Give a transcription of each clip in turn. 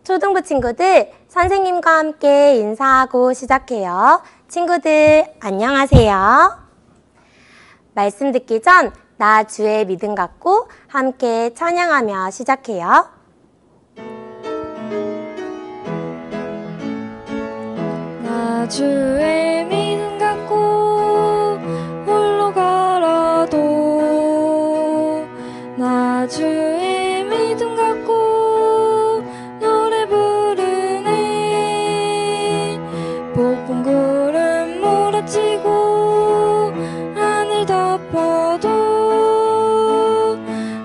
초등부 친구들, 선생님과 함께 인사하고 시작해요. 친구들, 안녕하세요. 말씀 듣기 전 나 주의 믿음 갖고 함께 찬양하며 시작해요. 나 주의 믿음 갖고 홀로 걸어도 나 주의 믿음 갖고 노래 부르네. 폭풍 구름 몰아치고 하늘 덮어도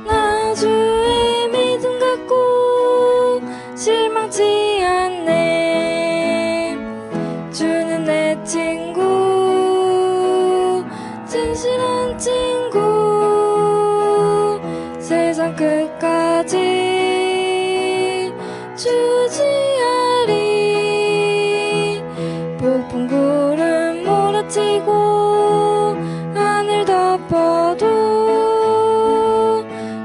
나 주의 믿음 갖고 실망치 않네. 주는 내 친구, 진실한 친구, 세상 끝까지 주지하리. 폭풍 구름 몰아치고 하늘 덮어도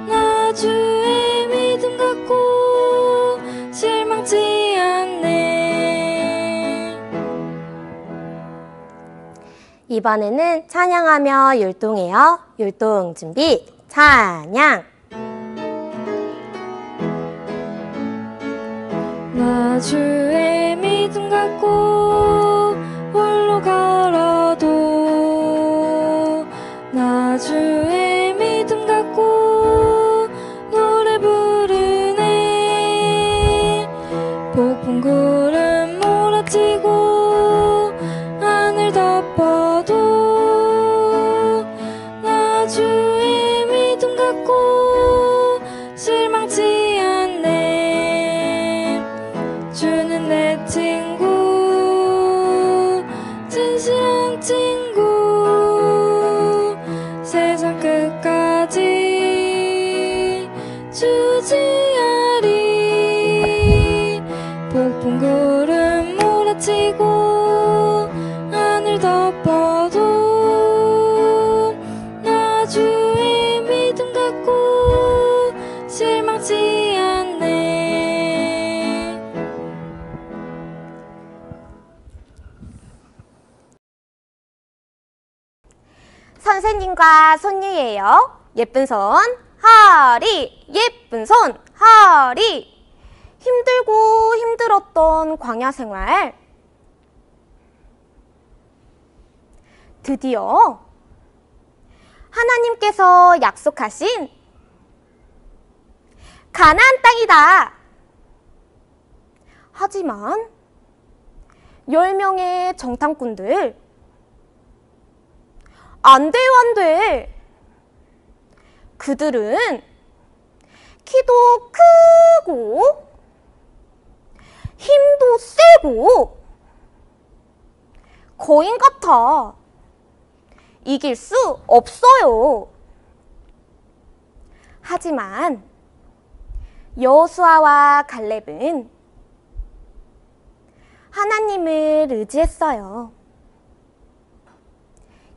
나 주의 믿음 갖고 실망치 않네. 이번에는 찬양하며 율동해요. 율동 준비, 찬양! 나 주의 믿음 갖고 홀로 걸어도 나 주의 믿음 갖고 노래 부르네. 폭풍 구름 몰아치고 하늘 덮어도 나 주의 믿음 갖고 실망치 않네. 주는 내 친구, 진실한 친구, 세상 끝까지 주지하리. 폭풍 구름 몰아치고 하늘 덮어도 나 주의 믿음 갖고 실망치 않네. 선생님과 손이에요. 예쁜 손, 허리, 예쁜 손, 허리. 힘들고 힘들었던 광야 생활. 드디어 하나님께서 약속하신 가나안 땅이다. 하지만 10명의 정탐꾼들, 안 돼요, 안 돼. 그들은 키도 크고 힘도 세고 거인 같아. 이길 수 없어요. 하지만 여호수아와 갈렙은 하나님을 의지했어요.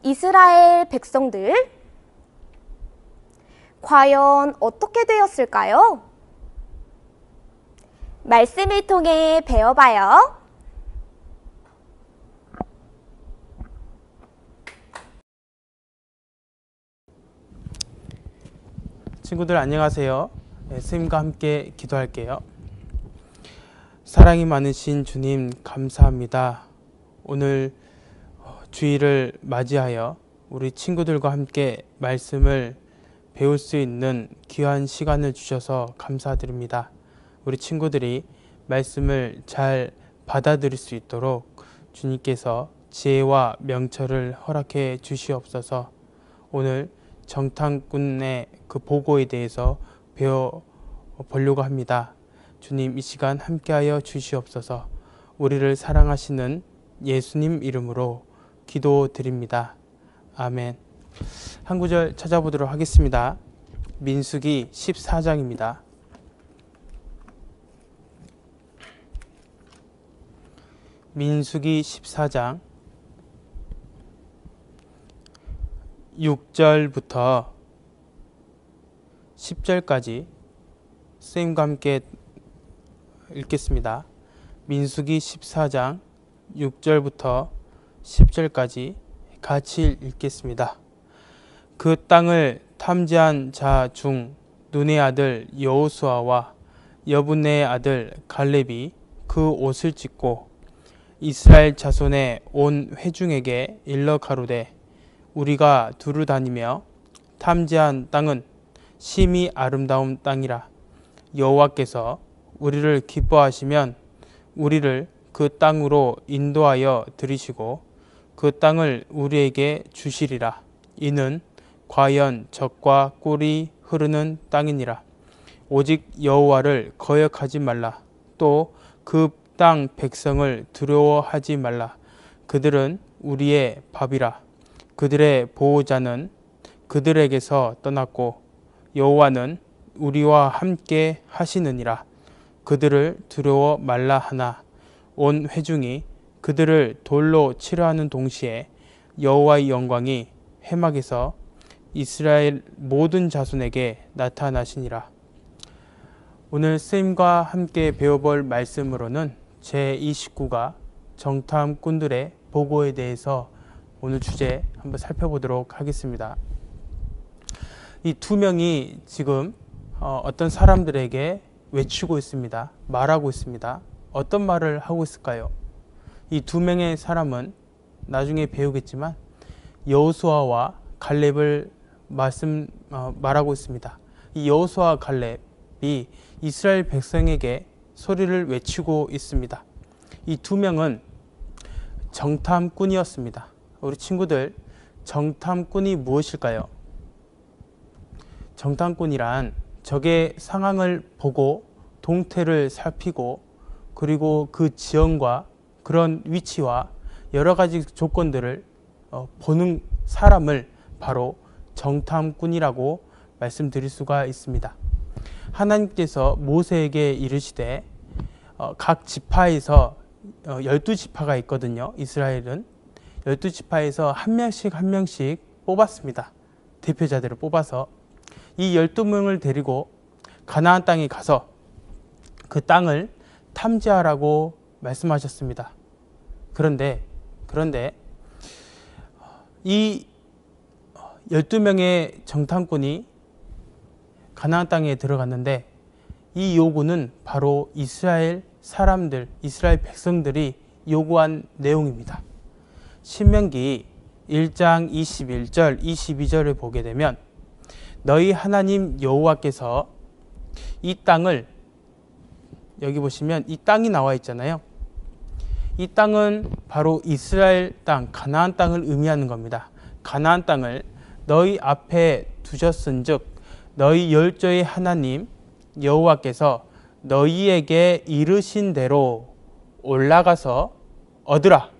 이스라엘 백성들, 과연 어떻게 되었을까요? 말씀을 통해 배워봐요. 친구들 안녕하세요. 선생님과 함께 기도할게요. 사랑이 많으신 주님 감사합니다. 오늘 주일을 맞이하여 우리 친구들과 함께 말씀을 배울 수 있는 귀한 시간을 주셔서 감사드립니다. 우리 친구들이 말씀을 잘 받아들일 수 있도록 주님께서 지혜와 명철을 허락해 주시옵소서. 오늘 정탐꾼의 그 보고에 대해서 배워보려고 합니다. 주님, 이 시간 함께하여 주시옵소서. 우리를 사랑하시는 예수님 이름으로 기도드립니다. 아멘. 한 구절 찾아보도록 하겠습니다. 민수기 14장입니다. 민수기 14장 6절부터 10절까지 선생님과 함께 읽겠습니다. 민수기 14장 6절부터 10절까지 같이 읽겠습니다. 그 땅을 탐지한 자 중 눈의 아들 여호수아와 여분의 아들 갈렙이 그 옷을 찢고 이스라엘 자손의 온 회중에게 일러 가로되 우리가 두루 다니며 탐지한 땅은 심히 아름다운 땅이라. 여호와께서 우리를 기뻐하시면 우리를 그 땅으로 인도하여 들이시고 그 땅을 우리에게 주시리라. 이는 과연 젖과 꿀이 흐르는 땅이니라. 오직 여호와를 거역하지 말라. 또 그 땅 백성을 두려워하지 말라. 그들은 우리의 밥이라. 그들의 보호자는 그들에게서 떠났고 여호와는 우리와 함께 하시느니라. 그들을 두려워 말라 하나 온 회중이 그들을 돌로 치려하는 동시에 여호와의 영광이 회막에서 이스라엘 모든 자손에게 나타나시니라. 오늘 스님과 함께 배워볼 말씀으로는 제29가 정탐꾼들의 보고에 대해서 오늘 주제 한번 살펴보도록 하겠습니다. 이 두 명이 지금 어떤 사람들에게 외치고 있습니다. 말하고 있습니다. 어떤 말을 하고 있을까요? 이 두 명의 사람은 나중에 배우겠지만 여호수아와 갈렙을 말하고 있습니다. 이 여호수아 갈렙이 이스라엘 백성에게 소리를 외치고 있습니다. 이 두 명은 정탐꾼이었습니다. 우리 친구들, 정탐꾼이 무엇일까요? 정탐꾼이란 적의 상황을 보고 동태를 살피고 그리고 그 지형과 그런 위치와 여러 가지 조건들을 보는 사람을 바로 정탐꾼이라고 말씀드릴 수가 있습니다. 하나님께서 모세에게 이르시되 각 지파에서 12지파가 있거든요. 이스라엘은 12지파에서 한 명씩 뽑았습니다. 대표자들을 뽑아서 이 12명을 데리고 가나안 땅에 가서 그 땅을 탐지하라고 말씀하셨습니다. 그런데 이 12명의 정탐꾼이 가나안 땅에 들어갔는데 이 요구는 바로 이스라엘 사람들, 이스라엘 백성들이 요구한 내용입니다. 신명기 1장 21절, 22절을 보게 되면 너희 하나님 여호와께서 이 땅을, 여기 보시면 이 땅이 나와 있잖아요. 이 땅은 바로 이스라엘 땅, 가나안 땅을 의미하는 겁니다. 가나안 땅을 너희 앞에 두셨은즉 너희 열조의 하나님 여호와께서 너희에게 이르신 대로 올라가서 얻으라.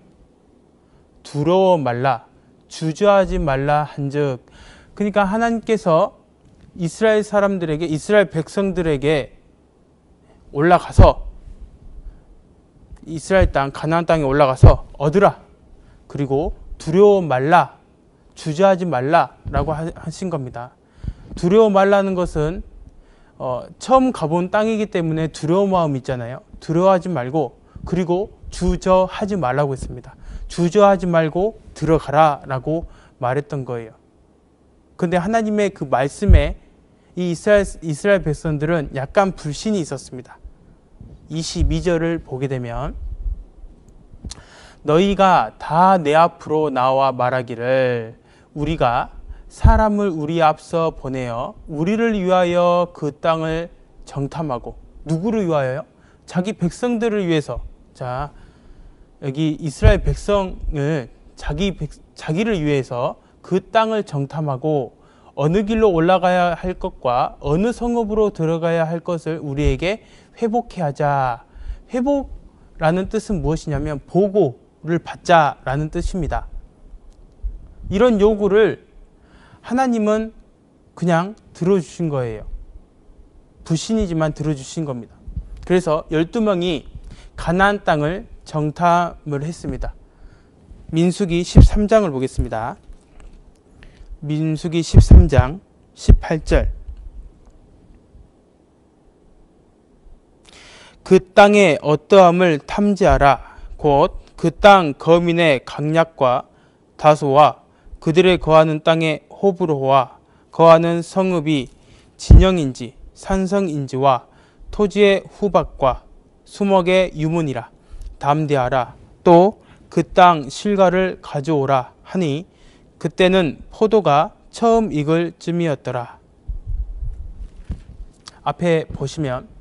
두려워 말라. 주저하지 말라 한즉. 그러니까 하나님께서 이스라엘 사람들에게, 이스라엘 백성들에게 올라가서 이스라엘 땅, 가나안 땅에 올라가서 얻으라. 그리고 두려워 말라. 주저하지 말라라고 하신 겁니다. 두려워 말라는 것은 처음 가본 땅이기 때문에 두려운 마음이 있잖아요. 두려워하지 말고, 그리고 주저하지 말라고 했습니다. 주저하지 말고 들어가라 라고 말했던 거예요. 근데 하나님의 그 말씀에 이 이스라엘 백성들은 약간 불신이 있었습니다. 22절을 보게 되면 너희가 다 내 앞으로 나와 말하기를 우리가 사람을 우리 앞서 보내어 우리를 위하여 그 땅을 정탐하고. 누구를 위하여요? 자기 백성들을 위해서. 자, 여기 이스라엘 백성을 자기를 위해서 그 땅을 정탐하고 어느 길로 올라가야 할 것과 어느 성읍으로 들어가야 할 것을 우리에게 회복해 하자. 회복라는 뜻은 무엇이냐면 보고를 받자라는 뜻입니다. 이런 요구를 하나님은 그냥 들어주신 거예요. 불신이지만 들어주신 겁니다. 그래서 12명이 가나안 땅을 정탐을 했습니다. 민수기 13장을 보겠습니다. 민수기 13장 18절. 그 땅의 어떠함을 탐지하라. 곧 그 땅 거민의 강약과 다소와 그들의 거하는 땅의 호불호와 거하는 성읍이 진영인지 산성인지와 토지의 후박과 수목의 유문이라. 담대하라. 또 그 땅 실과를 가져오라 하니 그때는 포도가 처음 익을 쯤이었더라. 앞에 보시면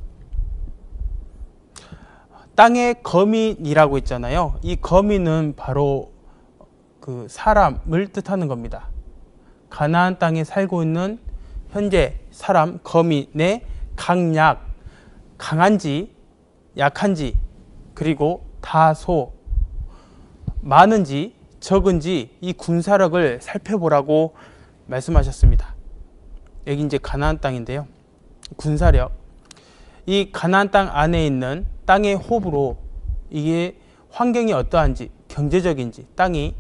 땅의 거민이라고 있잖아요. 이 거민은 바로 그 사람을 뜻하는 겁니다. 가나안 땅에 살고 있는 현재 사람 거민의 강약, 강한지 약한지, 그리고 다소 많은지 적은지 이 군사력을 살펴보라고 말씀하셨습니다. 여기 이제 가나안 땅인데요. 군사력, 이 가나안 땅 안에 있는 땅의 호불호, 이게 환경이 어떠한지, 경제적인지 땅이,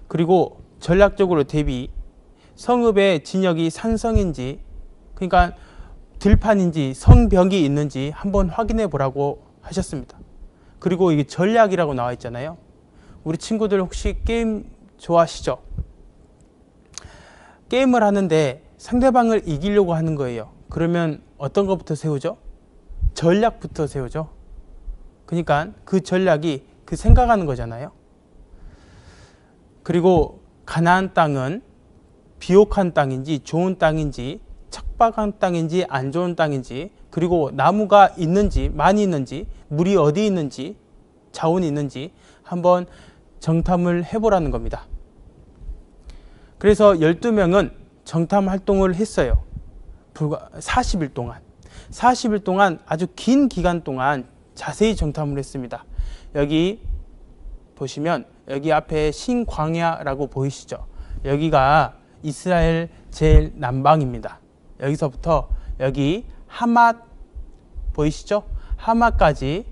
그리고 전략적으로 대비 성읍의 진역이 산성인지, 그러니까 들판인지 성벽이 있는지 한번 확인해 보라고 하셨습니다. 그리고 이게 전략이라고 나와 있잖아요. 우리 친구들 혹시 게임 좋아하시죠? 게임을 하는데 상대방을 이기려고 하는 거예요. 그러면 어떤 것부터 세우죠? 전략부터 세우죠. 그러니까 그 전략이 그 생각하는 거잖아요. 그리고 가나안 땅은 비옥한 땅인지 좋은 땅인지 척박한 땅인지 안 좋은 땅인지, 그리고 나무가 있는지 많이 있는지 물이 어디 있는지 자원이 있는지 한번 정탐을 해보라는 겁니다. 그래서 12명은 정탐 활동을 했어요. 불과 40일 동안. 40일 동안 아주 긴 기간 동안 자세히 정탐을 했습니다. 여기 보시면 여기 앞에 신광야라고 보이시죠? 여기가 이스라엘 제일 남방입니다. 여기서부터 여기 하맛 보이시죠? 하맛까지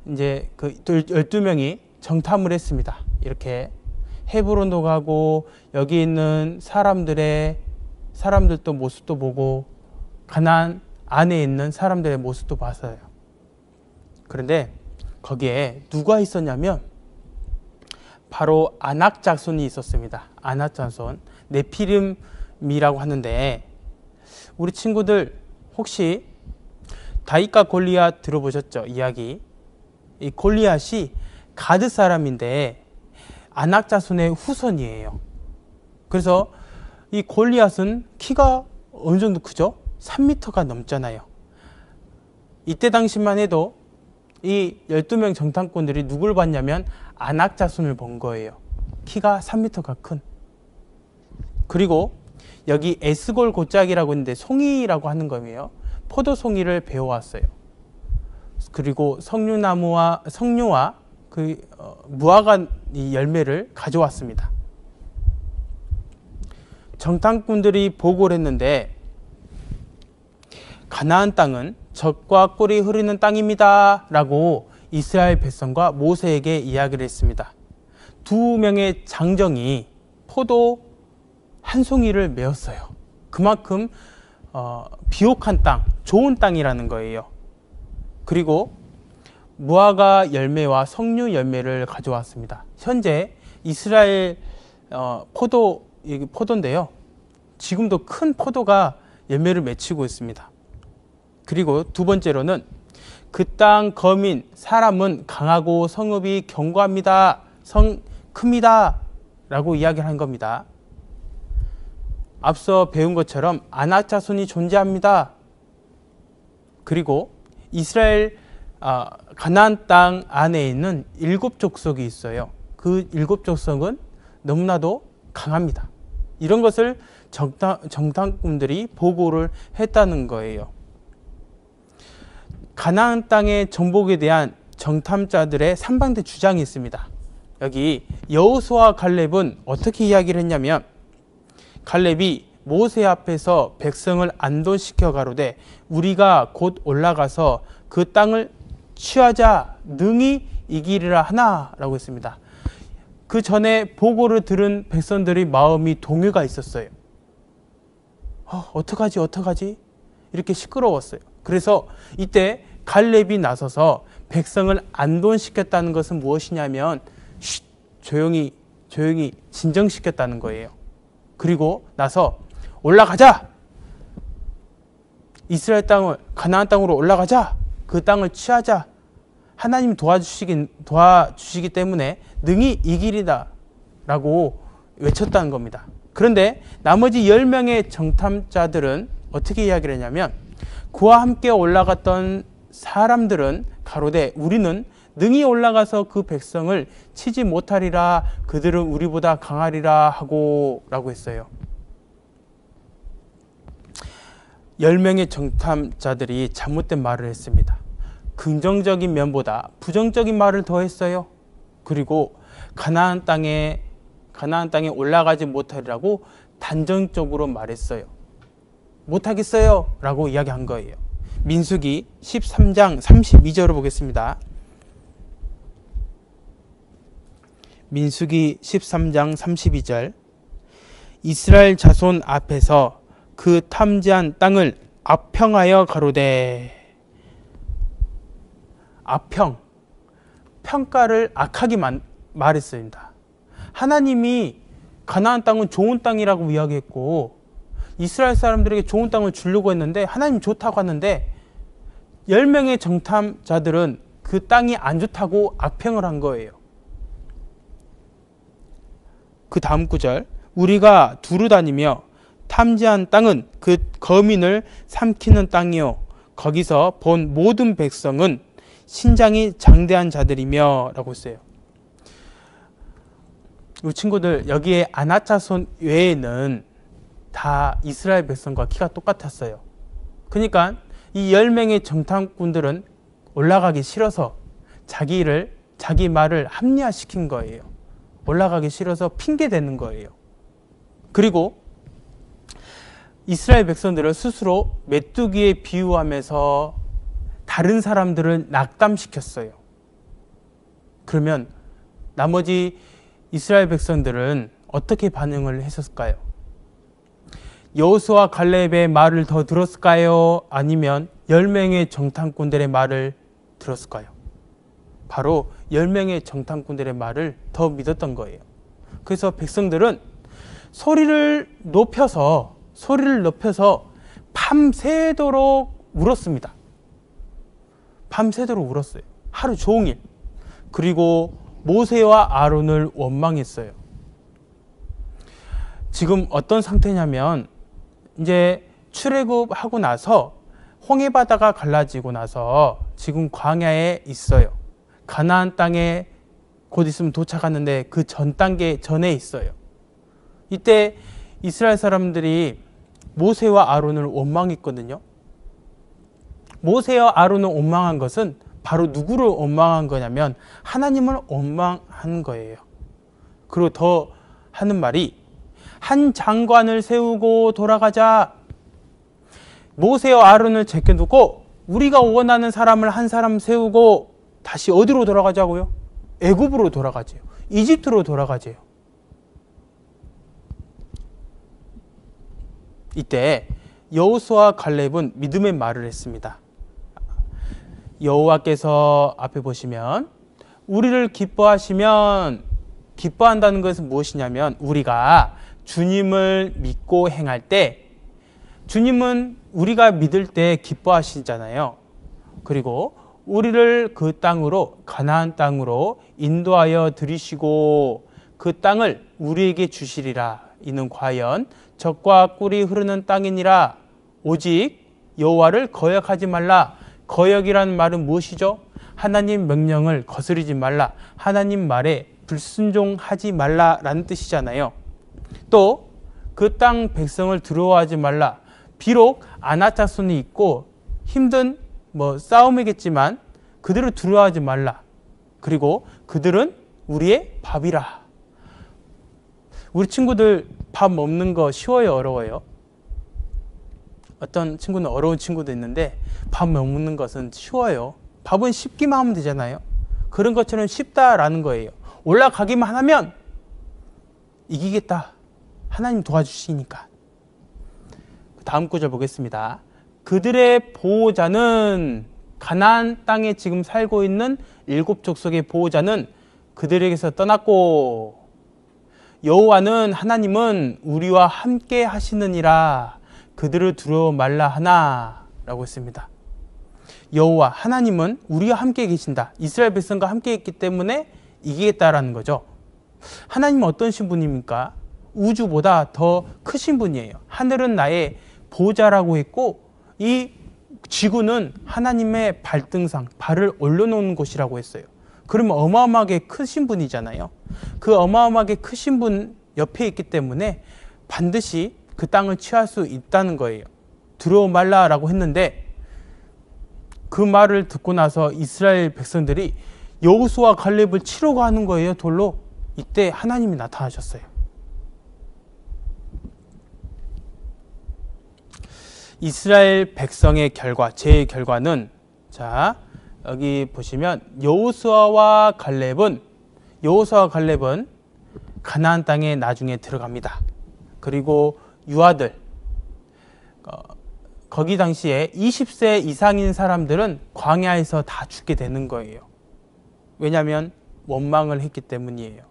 이제 그 12명이 정탐을 했습니다. 이렇게 헤브론도 가고 여기 있는 사람들도 모습도 보고 가나안 안에 있는 사람들의 모습도 봤어요. 그런데 거기에 누가 있었냐면 바로 아낙 자손이 있었습니다. 아낙 자손, 네피림이라고 하는데, 우리 친구들 혹시 다윗과 골리앗 들어보셨죠? 이야기. 이 골리앗이 가드 사람인데 아낙 자손의 후손이에요. 그래서 이 골리앗은 키가 어느 정도 크죠? 3m가 넘잖아요. 이때 당시만 해도 이 12명 정탐꾼들이 누굴 봤냐면 아낙 자손을 본 거예요. 키가 3m가 큰. 그리고 여기 에스골 고짝이라고 있는데 송이라고 하는 거예요. 포도송이를 베어왔어요. 그리고 석류와 그 무화과 이 열매를 가져왔습니다. 정탐꾼들이 보고를 했는데 가나안 땅은 젖과 꿀이 흐르는 땅입니다 라고 이스라엘 백성과 모세에게 이야기를 했습니다. 2명의 장정이 포도 한 송이를 메었어요. 그만큼 비옥한 땅, 좋은 땅이라는 거예요. 그리고 무화과 열매와 석류 열매를 가져왔습니다. 현재 이스라엘 포도인데요. 지금도 큰 포도가 열매를 맺히고 있습니다. 그리고 두 번째로는 그 땅 거민 사람은 강하고 성읍이 견고합니다. 큽니다 라고 이야기를 한 겁니다. 앞서 배운 것처럼 아낙 자손이 존재합니다. 그리고 이스라엘 가나안 땅 안에 있는 7족속이 있어요. 그 7족속은 너무나도 강합니다. 이런 것을 정탐꾼들이 보고를 했다는 거예요. 가나안 땅의 정복에 대한 정탐자들의 3방대 주장이 있습니다. 여기 여호수아와 갈렙은 어떻게 이야기를 했냐면, 갈렙이 모세 앞에서 백성을 안도시켜 가로되 우리가 곧 올라가서 그 땅을 취하자 능히 이기리라 하나 라고 했습니다. 그 전에 보고를 들은 백성들의 마음이 동요가 있었어요. 어떡하지 이렇게 시끄러웠어요. 그래서 이때 갈렙이 나서서 백성을 안돈시켰다는 것은 무엇이냐면 조용히 진정시켰다는 거예요. 그리고 나서 올라가자! 이스라엘 땅을 가나안 땅으로 올라가자! 그 땅을 취하자! 하나님 도와주시기 때문에 능히 이기리다 라고 외쳤다는 겁니다. 그런데 나머지 10명의 정탐자들은 어떻게 이야기를 했냐면 그와 함께 올라갔던 사람들은 가로되 우리는 능히 올라가서 그 백성을 치지 못하리라. 그들은 우리보다 강하리라 하고 라고 했어요. 10명의 정탐자들이 잘못된 말을 했습니다. 긍정적인 면보다 부정적인 말을 더 했어요. 그리고 가나안 땅에 올라가지 못하리라고 단정적으로 말했어요. 못하겠어요 라고 이야기한 거예요. 민수기 13장 32절을 보겠습니다. 민수기 13장 32절 이스라엘 자손 앞에서 그 탐지한 땅을 압평하여 가로되 평가를 악하게 말했습니다. 하나님이 가나안 땅은 좋은 땅이라고 이야기했고 이스라엘 사람들에게 좋은 땅을 주려고 했는데 하나님 좋다고 하는데 10명의 정탐자들은 그 땅이 안 좋다고 악평을 한 거예요. 그 다음 구절 우리가 두루 다니며 탐지한 땅은 그 거민을 삼키는 땅이요 거기서 본 모든 백성은 신장이 장대한 자들이며 라고 했어요. 우리 친구들 여기에 아나자손 외에는 다 이스라엘 백성과 키가 똑같았어요. 그러니까 이 10명의 정탐꾼들은 올라가기 싫어서 자기 말을 합리화시킨 거예요. 올라가기 싫어서 핑계 대는 거예요. 그리고 이스라엘 백성들을 스스로 메뚜기에 비유하면서 다른 사람들을 낙담시켰어요. 그러면 나머지 이스라엘 백성들은 어떻게 반응을 했을까요? 여호수아 갈렙의 말을 더 들었을까요? 아니면 10명의 정탐꾼들의 말을 들었을까요? 바로 10명의 정탐꾼들의 말을 더 믿었던 거예요. 그래서 백성들은 소리를 높여서 밤새도록 울었습니다. 밤새도록 울었어요. 하루 종일. 그리고 모세와 아론을 원망했어요. 지금 어떤 상태냐면 이제 출애굽하고 나서 홍해바다가 갈라지고 나서 지금 광야에 있어요. 가나안 땅에 곧 있으면 도착하는데 그 전 단계 전에 있어요. 이때 이스라엘 사람들이 모세와 아론을 원망했거든요. 모세와 아론을 원망한 것은 바로 누구를 원망한 거냐면 하나님을 원망한 거예요. 그리고 더 하는 말이 한 장관을 세우고 돌아가자. 모세와 아론을 제껴두고 우리가 원하는 사람을 한 사람 세우고 다시 어디로 돌아가자고요? 애굽으로 돌아가지요. 이집트로 돌아가지요. 이때 여호수아 갈렙은 믿음의 말을 했습니다. 여호와께서 앞에 보시면 우리를 기뻐한다는 것은 무엇이냐면 우리가 주님을 믿고 행할 때 주님은 우리가 믿을 때 기뻐하시잖아요. 그리고 우리를 그 땅으로 가나안 땅으로 인도하여 들이시고 그 땅을 우리에게 주시리라. 이는 과연 젖과 꿀이 흐르는 땅이니라. 오직 여호와를 거역하지 말라. 거역이라는 말은 무엇이죠? 하나님 명령을 거스르지 말라. 하나님 말에 불순종하지 말라라는 뜻이잖아요. 또 그 땅 백성을 두려워하지 말라. 비록 아나자손이 있고 힘든 싸움이겠지만 그들을 두려워하지 말라. 그리고 그들은 우리의 밥이라. 우리 친구들 밥 먹는 거 쉬워요, 어려워요? 어떤 친구는 어려운 친구도 있는데 밥 먹는 것은 쉬워요. 밥은 쉽기만 하면 되잖아요. 그런 것처럼 쉽다라는 거예요. 올라가기만 하면 이기겠다. 하나님 도와주시니까. 다음 구절 보겠습니다. 그들의 보호자는 가나안 땅에 지금 살고 있는 7족속의 보호자는 그들에게서 떠났고 여호와는 하나님은 우리와 함께 하시느니라 그들을 두려워 말라 하나 라고 했습니다. 여호와 하나님은 우리와 함께 계신다. 이스라엘 백성과 함께 있기 때문에 이기겠다라는 거죠. 하나님은 어떤 분입니까? 우주보다 더 크신 분이에요. 하늘은 나의 보호자라고 했고 이 지구는 하나님의 발등상, 발을 올려놓은 곳이라고 했어요. 그러면 어마어마하게 크신 분이잖아요. 그 어마어마하게 크신 분 옆에 있기 때문에 반드시 그 땅을 취할 수 있다는 거예요. 두려워 말라라고 했는데 그 말을 듣고 나서 이스라엘 백성들이 여호수아 갈렙을 치러 가는 거예요. 돌로. 이때 하나님이 나타나셨어요. 이스라엘 백성의 결과, 제 결과는 자 여기 보시면 여호수아와 갈렙은 가나안 땅에 나중에 들어갑니다. 그리고 유아들 거기 당시에 20세 이상인 사람들은 광야에서 다 죽게 되는 거예요. 왜냐하면 원망을 했기 때문이에요.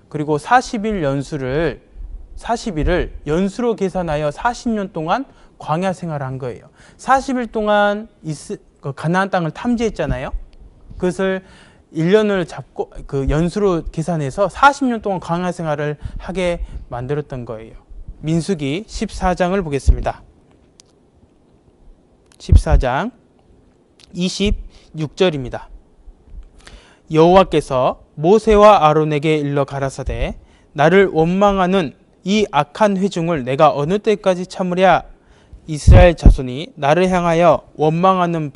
그리고 40일을 연수로 계산하여 40년 동안 광야 생활을 한 거예요. 40일 동안 가나안 땅을 탐지했잖아요. 그것을 1년을 잡고 그 연수로 계산해서 40년 동안 광야 생활을 하게 만들었던 거예요. 민수기 14장을 보겠습니다. 14장 26절입니다. 여호와께서 모세와 아론에게 일러 가라사대 나를 원망하는 이 악한 회중을 내가 어느 때까지 참으랴. 이스라엘 자손이 나를 향하여 원망하는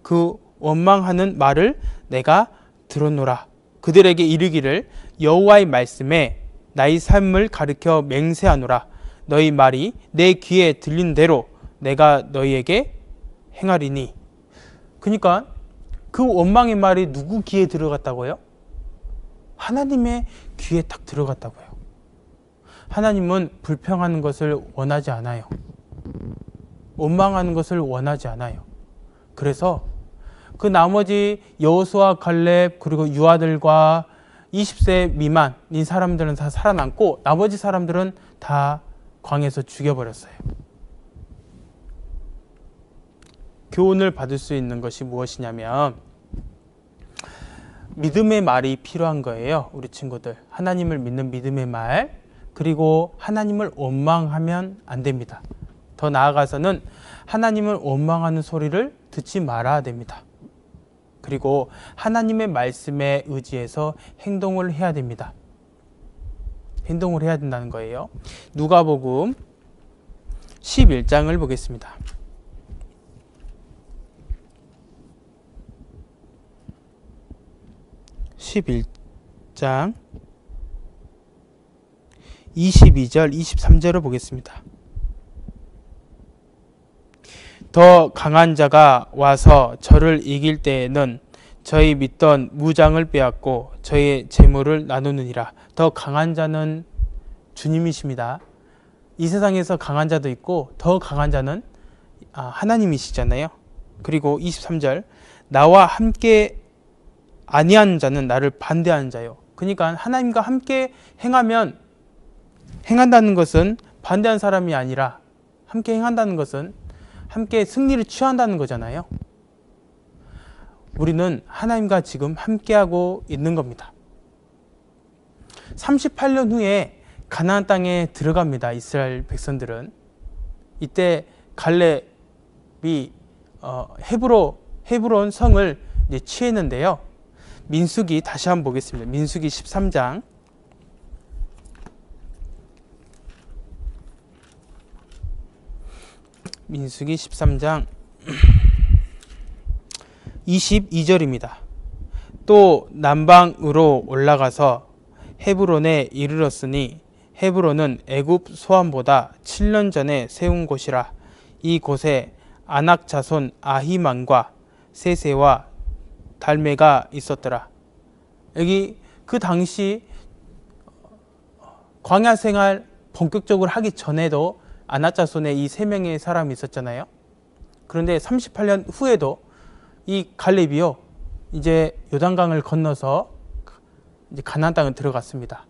그 원망하는 말을 내가 들었노라. 그들에게 이르기를 여호와의 말씀에 나의 삶을 가리켜 맹세하노라. 너희 말이 내 귀에 들린 대로 내가 너희에게 행하리니. 그러니까 그 원망의 말이 누구 귀에 들어갔다고요? 하나님의 귀에 딱 들어갔다고요. 하나님은 불평하는 것을 원하지 않아요. 원망하는 것을 원하지 않아요. 그래서 그 나머지 여호수아 갈렙 그리고 유아들과 20세 미만인 사람들은 다 살아남고 나머지 사람들은 다 광에서 죽여버렸어요. 교훈을 받을 수 있는 것이 무엇이냐면 믿음의 말이 필요한 거예요. 우리 친구들. 하나님을 믿는 믿음의 말, 그리고 하나님을 원망하면 안 됩니다. 더 나아가서는 하나님을 원망하는 소리를 듣지 말아야 됩니다. 그리고 하나님의 말씀에 의지해서 행동을 해야 됩니다. 행동을 해야 된다는 거예요. 누가복음 11장을 보겠습니다. 11장 22절 23절을 보겠습니다. 더 강한 자가 와서 저를 이길 때에는 저희 믿던 무장을 빼앗고 저의 재물을 나누느니라. 더 강한 자는 주님이십니다. 이 세상에서 강한 자도 있고 더 강한 자는 하나님이시잖아요. 그리고 23절 나와 함께 아니한 자는 나를 반대하는 자요. 그러니까 하나님과 함께 행한다는 것은 반대한 사람이 아니라 함께 행한다는 것은 함께 승리를 취한다는 거잖아요. 우리는 하나님과 지금 함께하고 있는 겁니다. 38년 후에 가나안 땅에 들어갑니다. 이스라엘 백성들은. 이때 갈렙이 헤브론 성을 이제 취했는데요. 민수기 다시 한번 보겠습니다. 민수기 13장 22절입니다. 또 남방으로 올라가서 헤브론에 이르렀으니 헤브론은 애굽 소환보다 7년 전에 세운 곳이라. 이 곳에 아낙 자손 아히만과 세세와 달메가 있었더라. 여기 그 당시 광야 생활 본격적으로 하기 전에도 아낙 자손에 이 세 명의 사람이 있었잖아요. 그런데 38년 후에도 이 갈렙이요, 이제 요단강을 건너서 이제 가나안 땅에 들어갔습니다.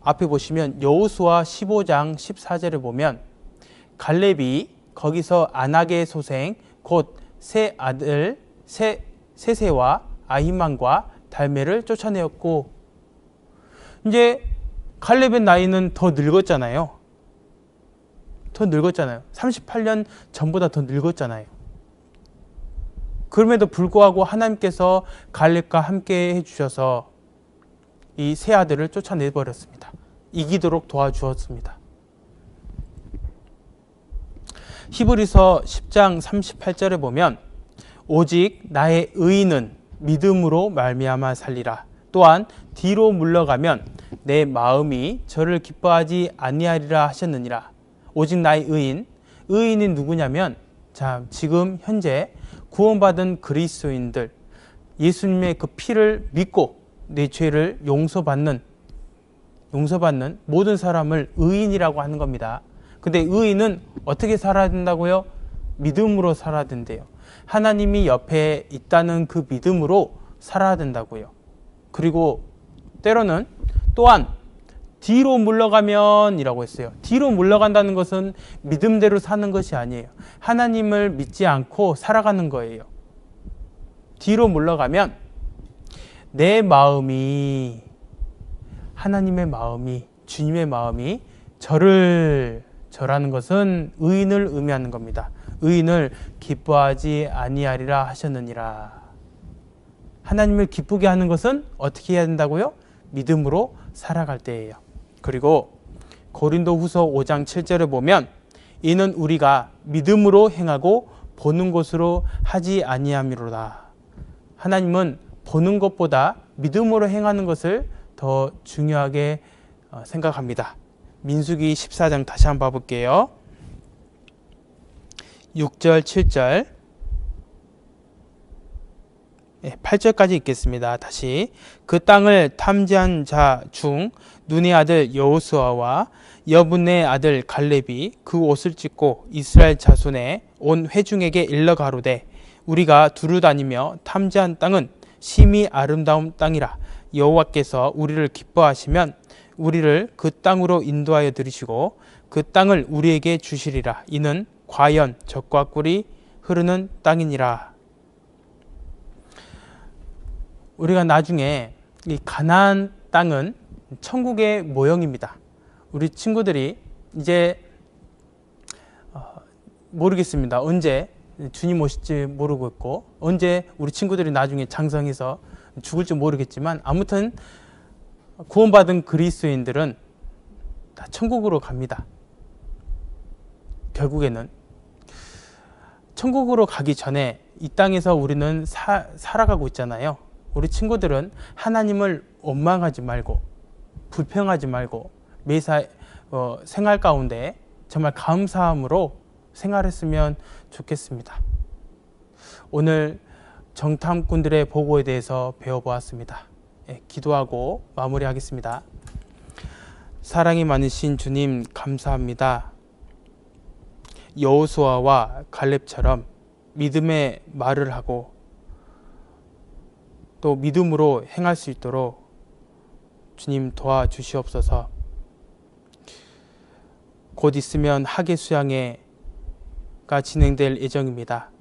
앞에 보시면 여호수아 15장 14절을 보면 갈렙이 거기서 아낙의 소생 곧 세 아들 세세와 아히만과 달메를 쫓아내었고, 이제 갈렙의 나이는 더 늙었잖아요. 38년 전보다 더 늙었잖아요. 그럼에도 불구하고 하나님께서 갈렙과 함께 해주셔서 이 세 아들을 쫓아내버렸습니다. 이기도록 도와주었습니다. 히브리서 10장 38절에 보면 오직 나의 의인은 믿음으로 말미암아 살리라. 또한 뒤로 물러가면 내 마음이 저를 기뻐하지 아니하리라 하셨느니라. 오직 나의 의인이 누구냐면, 자, 지금 현재 구원받은 그리스도인들, 예수님의 그 피를 믿고 내 죄를 용서받는 모든 사람을 의인이라고 하는 겁니다. 근데 의인은 어떻게 살아야 된다고요? 믿음으로 살아야 된대요. 하나님이 옆에 있다는 그 믿음으로 살아야 된다고요. 그리고 때로는 또한 뒤로 물러가면 이라고 했어요. 뒤로 물러간다는 것은 믿음대로 사는 것이 아니에요. 하나님을 믿지 않고 살아가는 거예요. 뒤로 물러가면 내 마음이, 하나님의 마음이, 주님의 마음이 저라는 것은 의인을 의미하는 겁니다. 의인을 기뻐하지 아니하리라 하셨느니라. 하나님을 기쁘게 하는 것은 어떻게 해야 된다고요? 믿음으로 살아갈 때예요. 그리고 고린도후서 5장 7절을 보면 이는 우리가 믿음으로 행하고 보는 것으로 하지 아니함이로다. 하나님은 보는 것보다 믿음으로 행하는 것을 더 중요하게 생각합니다. 민수기 14장 다시 한번 봐볼게요. 6절 7절 8절까지 읽겠습니다. 다시. 그 땅을 탐지한 자 중 눈의 아들 여호수아와 여분의 아들 갈렙이 그 옷을 찢고 이스라엘 자손의 온 회중에게 일러 가로되 우리가 두루 다니며 탐지한 땅은 심히 아름다운 땅이라. 여호와께서 우리를 기뻐하시면 우리를 그 땅으로 인도하여 들이시고 그 땅을 우리에게 주시리라. 이는 과연 젖과 꿀이 흐르는 땅이니라. 우리가 나중에 이 가나안 땅은 천국의 모형입니다. 우리 친구들이 이제 모르겠습니다. 언제 주님 오실지 모르고 있고 언제 우리 친구들이 나중에 장성해서 죽을지 모르겠지만 아무튼 구원받은 그리스도인들은 다 천국으로 갑니다. 결국에는 천국으로 가기 전에 이 땅에서 우리는 살아가고 있잖아요. 우리 친구들은 하나님을 원망하지 말고 불평하지 말고 매사 생활 가운데 정말 감사함으로 생활했으면 좋겠습니다. 오늘 정탐꾼들의 보고에 대해서 배워보았습니다. 기도하고 마무리하겠습니다. 사랑이 많으신 주님 감사합니다. 여호수아와 갈렙처럼 믿음의 말을 하고 또 믿음으로 행할 수 있도록 주님 도와주시옵소서. 곧 있으면 학예 수양회가 진행될 예정입니다.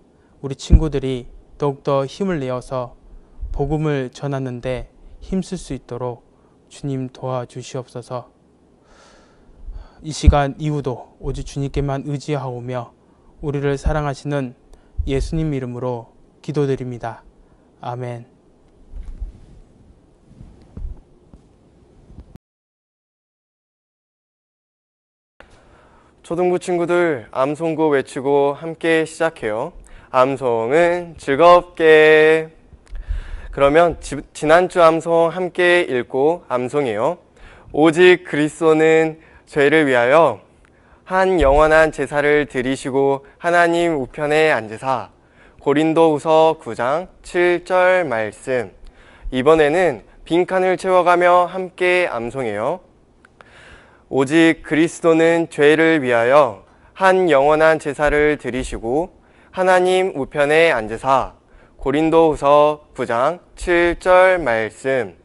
우리 친구들이 더욱더 힘을 내어서 복음을 전하는데 힘쓸 수 있도록 주님 도와주시옵소서. 이 시간 이후도 오직 주님께만 의지하오며 우리를 사랑하시는 예수님 이름으로 기도드립니다. 아멘. 초등부 친구들 암송구 외치고 함께 시작해요. 암송은 즐겁게. 그러면 지난주 암송 함께 읽고 암송해요. 오직 그리스도는 죄를 위하여 한 영원한 제사를 드리시고 하나님 우편에 앉으사. 고린도후서 9장 7절 말씀. 이번에는 빈칸을 채워가며 함께 암송해요. 오직 그리스도는 죄를 위하여 한 영원한 제사를 드리시고 하나님 우편에 앉으사. 고린도후서 9장 7절 말씀.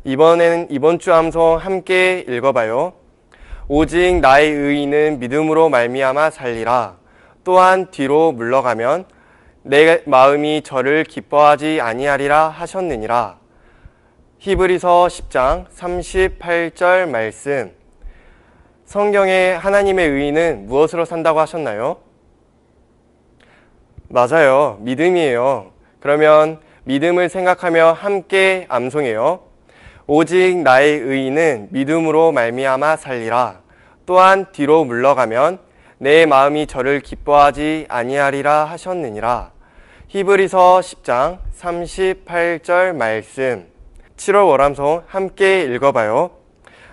이번 주 암송 함께 읽어봐요. 오직 나의 의인은 믿음으로 말미암아 살리라. 또한 뒤로 물러가면 내 마음이 저를 기뻐하지 아니하리라 하셨느니라. 히브리서 10장 38절 말씀. 성경에 하나님의 의인은 무엇으로 산다고 하셨나요? 맞아요. 믿음이에요. 그러면 믿음을 생각하며 함께 암송해요. 오직 나의 의인은 믿음으로 말미암아 살리라. 또한 뒤로 물러가면 내 마음이 저를 기뻐하지 아니하리라 하셨느니라. 히브리서 10장 38절 말씀. 7월 월암송 함께 읽어봐요.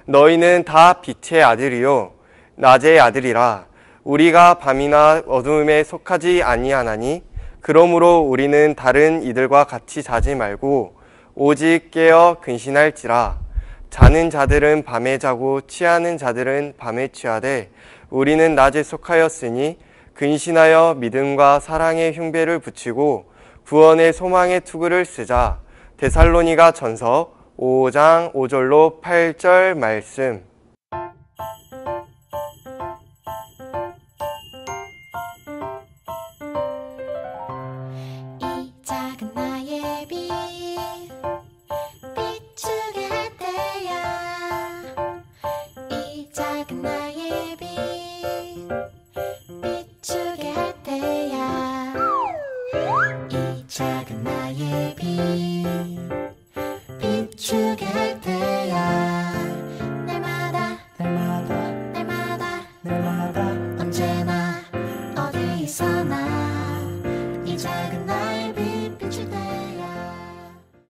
너희는 다 빛의 아들이요 낮의 아들이라. 우리가 밤이나 어두움에 속하지 아니하나니 그러므로 우리는 다른 이들과 같이 자지 말고 오직 깨어 근신할지라. 자는 자들은 밤에 자고 취하는 자들은 밤에 취하되 우리는 낮에 속하였으니 근신하여 믿음과 사랑의 흉배를 붙이고 구원의 소망의 투구를 쓰자. 데살로니가 전서 5장 5절로 8절 말씀. 이 작은 나의 빛 비추게 할 때야. 이 작은 나의 빛 비추게 할 때야. 이 작은 나의 빛 비추게 할 때야. 날마다 언제나 어디서나 이 작은